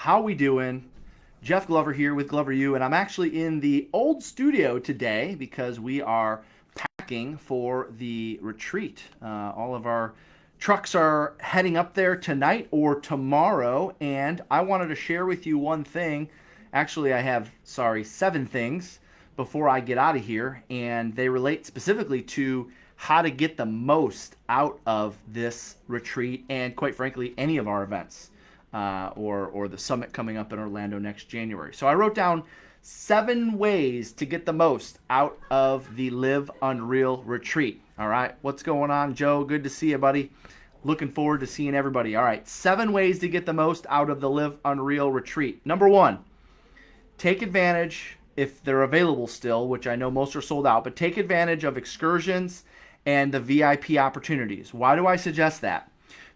How we doing? Jeff Glover here with Glover U, and I'm actually in the old studio today because we are packing for the retreat. All of our trucks are heading up there tonight or tomorrow, and I wanted to share with you one thing. Actually, I have, seven things before I get out of here, and they relate specifically to how to get the most out of this retreat and, quite frankly, any of our events or the summit coming up in Orlando next January. So I wrote down 7 ways to get the most out of the Live Unreal retreat. All right, what's going on, Joe? Good to see you, buddy. Looking forward to seeing everybody. All right, 7 ways to get the most out of the Live Unreal retreat. Number 1, take advantage, if they're available still, which I know most are sold out, but take advantage of Excursions and the VIP opportunities. Why do I suggest that?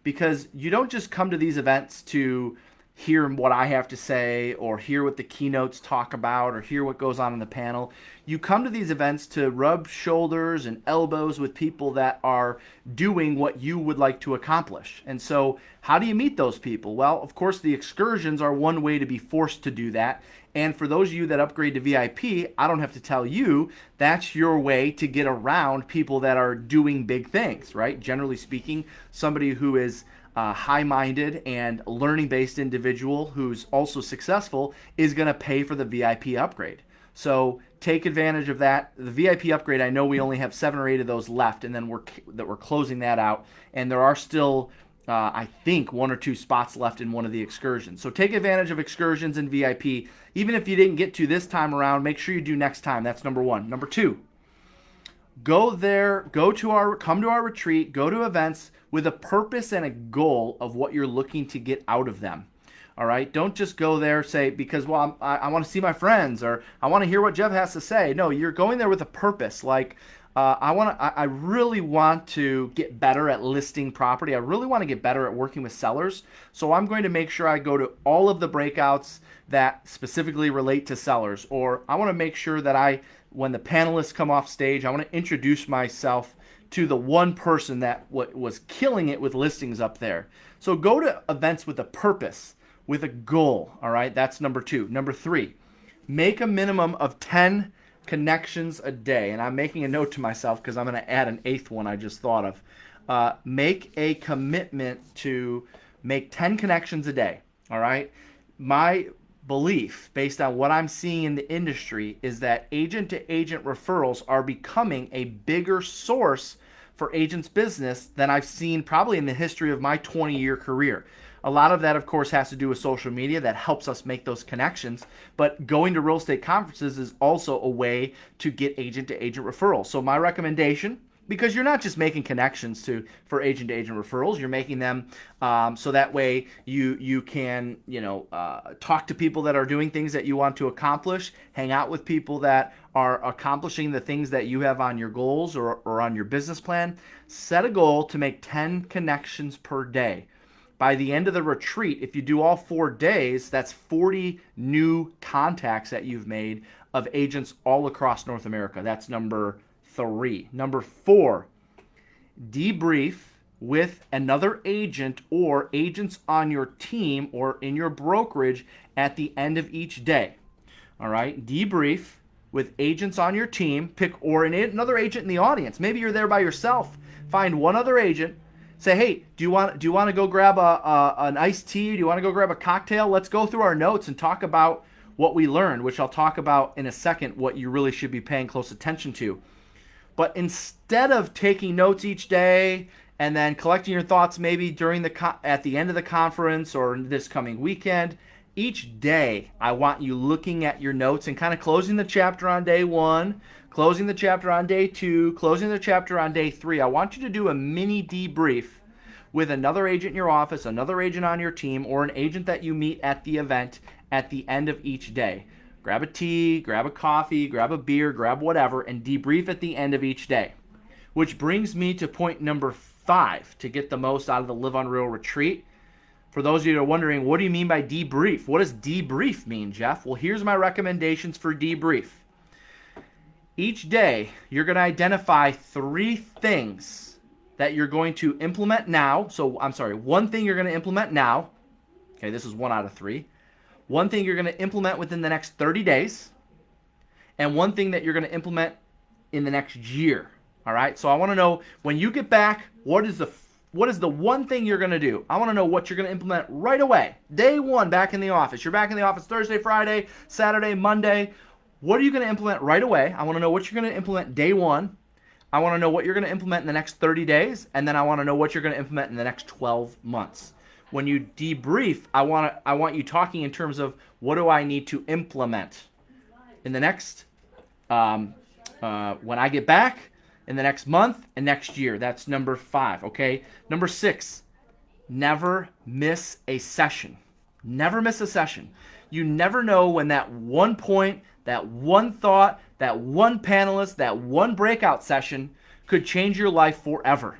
Because you don't just come to these events to hear what I have to say or hear what the keynotes talk about or hear what goes on in the panel. You come to these events to rub shoulders and elbows with people that are doing what you would like to accomplish. And so how do you meet those people? Well, of course, the excursions are one way to be forced to do that. And for those of you that upgrade to VIP, I don't have to tell you, that's your way to get around people that are doing big things, right? Generally speaking, somebody who is high-minded and learning-based individual who's also successful is going to pay for the VIP upgrade. So take advantage of that. The VIP upgrade, I know we only have 7 or 8 of those left, and then we're closing that out. And there are still, I think, 1 or 2 spots left in one of the excursions. So take advantage of excursions and VIP. Even if you didn't get to this time around, make sure you do next time. That's number 1. Number 2, go there, come to our retreat, go to events with a purpose and a goal of what you're looking to get out of them. All right, don't just go there say because I want to see my friends or I want to hear what Jeff has to say. No, you're going there with a purpose. Like I really want to get better at listing property. I really want to get better at working with sellers. So I'm going to make sure I go to all of the breakouts that specifically relate to sellers. Or I want to make sure that when the panelists come off stage, I want to introduce myself to the one person that was killing it with listings up there. So go to events with a purpose, with a goal. All right, that's number 2. Number 3, make a minimum of 10 connections a day. And I'm making a note to myself because I'm going to add an 8th one I just thought of. Make a commitment to make 10 connections a day. All right. My belief, based on what I'm seeing in the industry, is that agent-to-agent referrals are becoming a bigger source for agents' business than I've seen probably in the history of my 20-year career. A lot of that, of course, has to do with social media that helps us make those connections. But going to real estate conferences is also a way to get agent-to-agent referrals. So my recommendation, because you're not just making connections for agent-to-agent referrals, you're making them so that way you can talk to people that are doing things that you want to accomplish, hang out with people that are accomplishing the things that you have on your goals or on your business plan. Set a goal to make 10 connections per day. By the end of the retreat, if you do all 4 days, that's 40 new contacts that you've made of agents all across North America. That's number 3. Number 4, debrief with another agent or agents on your team or in your brokerage at the end of each day. All right, debrief with agents on your team, pick or another agent in the audience. Maybe you're there by yourself. Find one other agent. Say, hey, do you want to go grab an iced tea? Do you want to go grab a cocktail? Let's go through our notes and talk about what we learned, which I'll talk about in a second, what you really should be paying close attention to. But instead of taking notes each day and then collecting your thoughts maybe at the end of the conference or this coming weekend, each day I want you looking at your notes and kind of closing the chapter on day 1, closing the chapter on day 2, closing the chapter on day 3. I want you to do a mini debrief with another agent in your office, another agent on your team, or an agent that you meet at the event at the end of each day. Grab a tea, grab a coffee, grab a beer, grab whatever, and debrief at the end of each day. Which brings me to point number 5 to get the most out of the Live Unreal retreat. For those of you that are wondering, what do you mean by debrief? What does debrief mean, Jeff? Well, here's my recommendations for debrief. Each day, you're going to identify 3 things that you're going to implement now. So, one thing you're going to implement now. Okay, this is 1 out of 3. one thing you're going to implement within the next 30 days, and one thing that you're going to implement in the next year. All right. So I want to know when you get back, what is the one thing you're going to do? I want to know what you're going to implement right away. Day one, back in the office. You're back in the office Thursday, Friday, Saturday, Monday. What are you going to implement right away? I want to know what you're going to implement day one. I want to know what you're going to implement in the next 30 days. And then I want to know what you're going to implement in the next 12 months. When you debrief, I want you talking in terms of what do I need to implement in the next, when I get back, in the next month and next year. That's number 5, okay? Number 6, never miss a session. Never miss a session. You never know when that one point, that one thought, that one panelist, that one breakout session could change your life forever.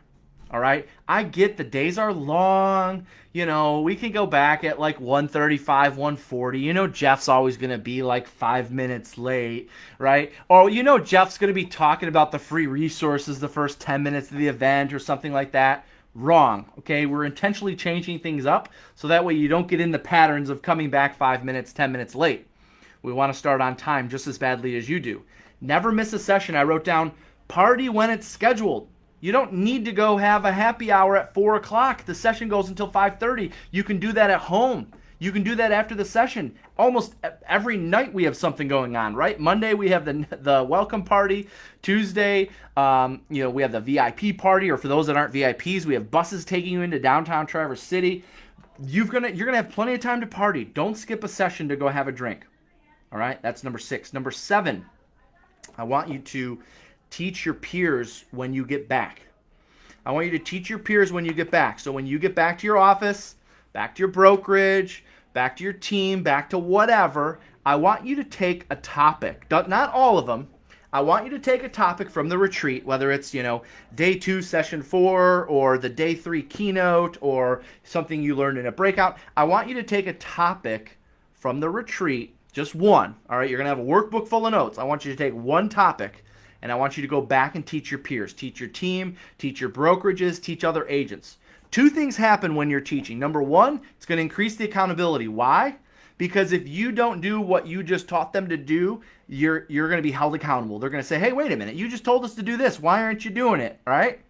All right? I get the days are long. You know, we can go back at like 1:35, 1:40. You know, Jeff's always going to be like 5 minutes late, right? Or, you know, Jeff's going to be talking about the free resources the first 10 minutes of the event or something like that. Wrong. Okay? We're intentionally changing things up so that way you don't get in the patterns of coming back 5 minutes, 10 minutes late. We want to start on time just as badly as you do. Never miss a session. I wrote down party when it's scheduled. You don't need to go have a happy hour at 4 o'clock. The session goes until 5:30. You can do that at home. You can do that after the session. Almost every night we have something going on, right? Monday we have the welcome party. Tuesday, we have the VIP party, or for those that aren't VIPs, we have buses taking you into downtown Traverse City. You're gonna have plenty of time to party. Don't skip a session to go have a drink. All right, that's number 6. Number 7, I want you to teach your peers when you get back. I want you to teach your peers when you get back. So when you get back to your office, back to your brokerage, back to your team, back to whatever, I want you to take a topic. Not all of them. I want you to take a topic from the retreat, whether it's, day 2, session 4, or the day 3 keynote, or something you learned in a breakout. I want you to take a topic from the retreat, just one. All right, you're going to have a workbook full of notes. I want you to take one topic, and I want you to go back and teach your peers, teach your team, teach your brokerages, teach other agents. 2 things happen when you're teaching. Number 1, it's going to increase the accountability. Why? Because if you don't do what you just taught them to do, you're going to be held accountable. They're going to say, hey, wait a minute, you just told us to do this. Why aren't you doing it? All right?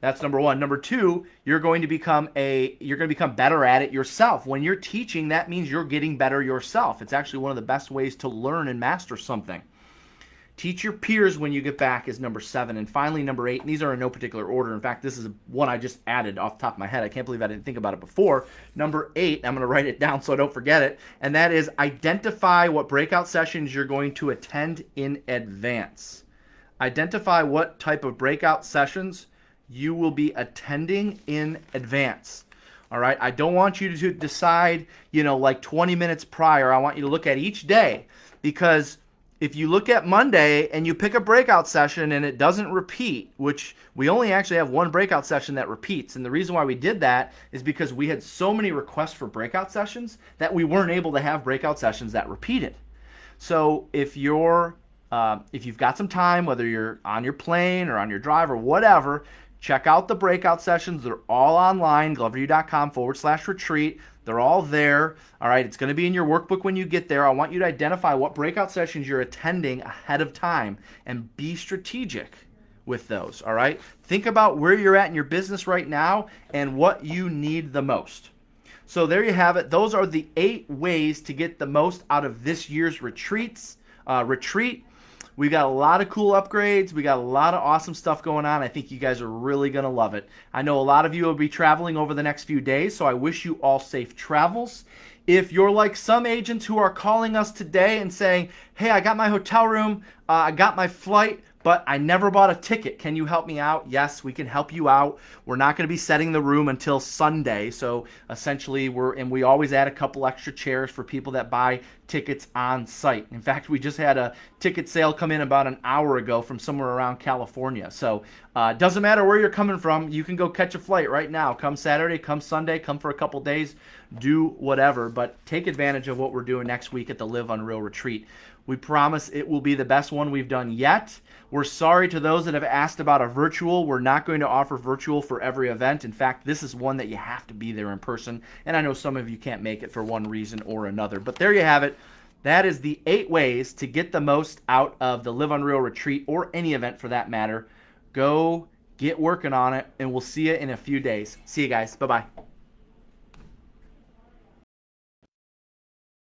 That's number 1. Number 2, you're going to become better at it yourself. When you're teaching, that means you're getting better yourself. It's actually one of the best ways to learn and master something. Teach your peers when you get back is number 7. And finally, number 8, and these are in no particular order. In fact, this is one I just added off the top of my head. I can't believe I didn't think about it before. Number 8, I'm going to write it down so I don't forget it, and that is identify what breakout sessions you're going to attend in advance. Identify what type of breakout sessions you will be attending in advance. All right? I don't want you to decide, like 20 minutes prior. I want you to look at each day, because if you look at Monday and you pick a breakout session and it doesn't repeat, which we only actually have one breakout session that repeats, and the reason why we did that is because we had so many requests for breakout sessions that we weren't able to have breakout sessions that repeated. So if you've got some time, whether you're on your plane or on your drive or whatever, check out the breakout sessions. They're all online, gloveru.com/retreat. They're all there. All right, it's going to be in your workbook when you get there. I want you to identify what breakout sessions you're attending ahead of time and be strategic with those. All right, think about where you're at in your business right now and what you need the most. So there you have it. Those are the 8 ways to get the most out of this year's retreat. We got a lot of cool upgrades. We got a lot of awesome stuff going on. I think you guys are really going to love it. I know a lot of you will be traveling over the next few days, so I wish you all safe travels. If you're like some agents who are calling us today and saying, hey, I got my hotel room, I got my flight, but I never bought a ticket. Can you help me out? Yes, we can help you out. We're not going to be setting the room until Sunday. So essentially, we always add a couple extra chairs for people that buy tickets on site. In fact, we just had a ticket sale come in about an hour ago from somewhere around California. So it doesn't matter where you're coming from. You can go catch a flight right now. Come Saturday, come Sunday, come for a couple days. do whatever. But take advantage of what we're doing next week at the Live Unreal Retreat. We promise it will be the best one we've done yet. We're sorry to those that have asked about a virtual. We're not going to offer virtual for every event. In fact, this is one that you have to be there in person. And I know some of you can't make it for one reason or another. But there you have it. That is the 8 ways to get the most out of the Live Unreal Retreat, or any event for that matter. Go get working on it, and we'll see you in a few days. See you guys. Bye-bye.